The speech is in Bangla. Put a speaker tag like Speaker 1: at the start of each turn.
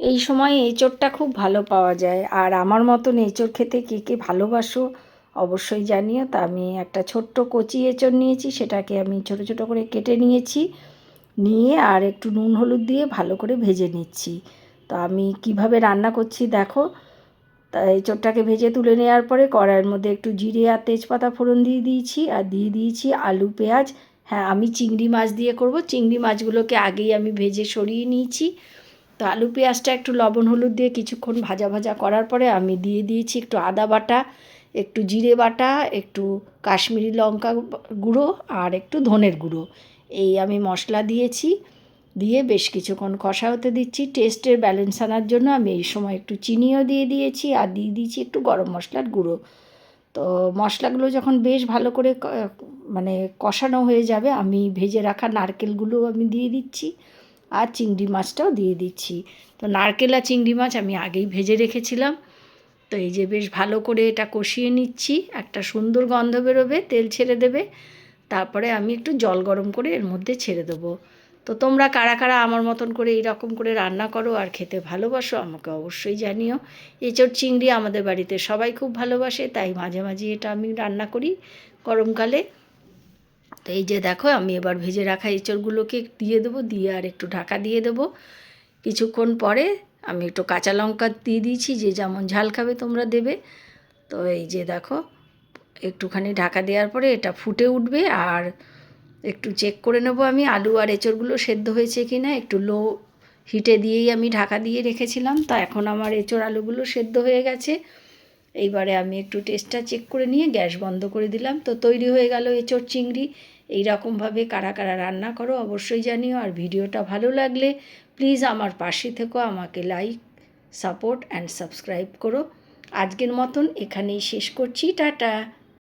Speaker 1: এই সময় এঁচোড়টা খুব ভালো পাওয়া যায়, আর আমার মতন এঁচোড় খেতে কে কে ভালোবাসো অবশ্যই জানিও। তা আমি একটা ছোট্ট কচি এঁচোড় নিয়েছি, সেটাকে আমি ছোটো ছোটো করে কেটে নিয়েছি, নিয়ে আর একটু নুন হলুদ দিয়ে ভালো করে ভেজে নিচ্ছি। তো আমি কিভাবে রান্না করছি দেখো। তা এঁচোড়টাকে ভেজে তুলে নেওয়ার পরে কড়াইয়ের মধ্যে একটু জিরে আর তেজপাতা ফোড়ন দিয়ে দিয়েছি, আর দিয়ে দিয়েছি আলু পেঁয়াজ। হ্যাঁ, আমি চিংড়ি মাছ দিয়ে করব। চিংড়ি মাছগুলোকে আগেই আমি ভেজে সরিয়ে নিয়েছি। তো আলু পেঁয়াজটা একটু লবণ হলুদ দিয়ে কিছুক্ষণ ভাজা ভাজা করার পরে আমি দিয়ে দিয়েছি একটু আদা বাটা, একটু জিরে বাটা, একটু কাশ্মীরি লঙ্কা গুঁড়ো আর একটু ধনের গুঁড়ো। এই আমি মশলা দিয়েছি, দিয়ে বেশ কিছুক্ষণ কষা হতে দিচ্ছি। টেস্টের ব্যালেন্স আনার জন্য আমি এই সময় একটু চিনিও দিয়ে দিয়েছি, আর দিয়ে দিয়েছি একটু গরম মশলার গুঁড়ো। তো মশলাগুলো যখন বেশ ভালো করে মানে কষানো হয়ে যাবে, আমি ভেজে রাখা নারকেলগুলো আমি দিয়ে দিচ্ছি, আর চিংড়ি মাছটাও দিয়ে দিচ্ছি। তো নারকেল আর চিংড়ি মাছ আমি আগেই ভেজে রেখেছিলাম। তো এই যে বেশ ভালো করে এটা কষিয়ে নিচ্ছি, একটা সুন্দর গন্ধ বেরোবে, তেল ছেড়ে দেবে, তারপরে আমি একটু জল গরম করে এর মধ্যে ছেড়ে দেবো। তো তোমরা কারা কারা আমার মতন করে এইরকম করে রান্না করো আর খেতে ভালোবাসো আমাকে অবশ্যই জানিও। এঁচোড় চিংড়ি আমাদের বাড়িতে সবাই খুব ভালোবাসে, তাই মাঝে মাঝে এটা আমি রান্না করি গরমকালে। তো এই যে দেখো, আমি এবার ভেজে রাখা এঁচোড়গুলোকে দিয়ে দেবো, দিয়ে আর একটু ঢাকা দিয়ে দেবো। কিছুক্ষণ পরে আমি একটু কাঁচা লঙ্কা দিয়ে দিয়েছি, যে যেমন ঝাল খাবে তোমরা দেবে। তো এই যে দেখো, একটুখানি ঢাকা দেওয়ার পরে এটা ফুটে উঠবে, আর একটু চেক করে নেব আমি আলু আর এঁচোড়গুলো সেদ্ধ হয়েছে কি না। একটু লো হিটে দিয়েই আমি ঢাকা দিয়ে রেখেছিলাম। তো এখন আমার এঁচোড় আলুগুলো সেদ্ধ হয়ে গেছে। এইবারে আমি একটু টেস্টটা চেক করে নিয়ে গ্যাস বন্ধ করে দিলাম। তো তৈরি হয়ে গেল এঁচোড় চিংড়ি। এই রকমভাবে কারা কারা রান্না করো অবশ্যই জানিও। আর ভিডিওটা ভালো লাগলে প্লিজ আমার পাশে থেকো, আমাকে লাইক, সাপোর্ট অ্যান্ড সাবস্ক্রাইব করো। আজকের মতন এখানেই শেষ করছি, টাটা।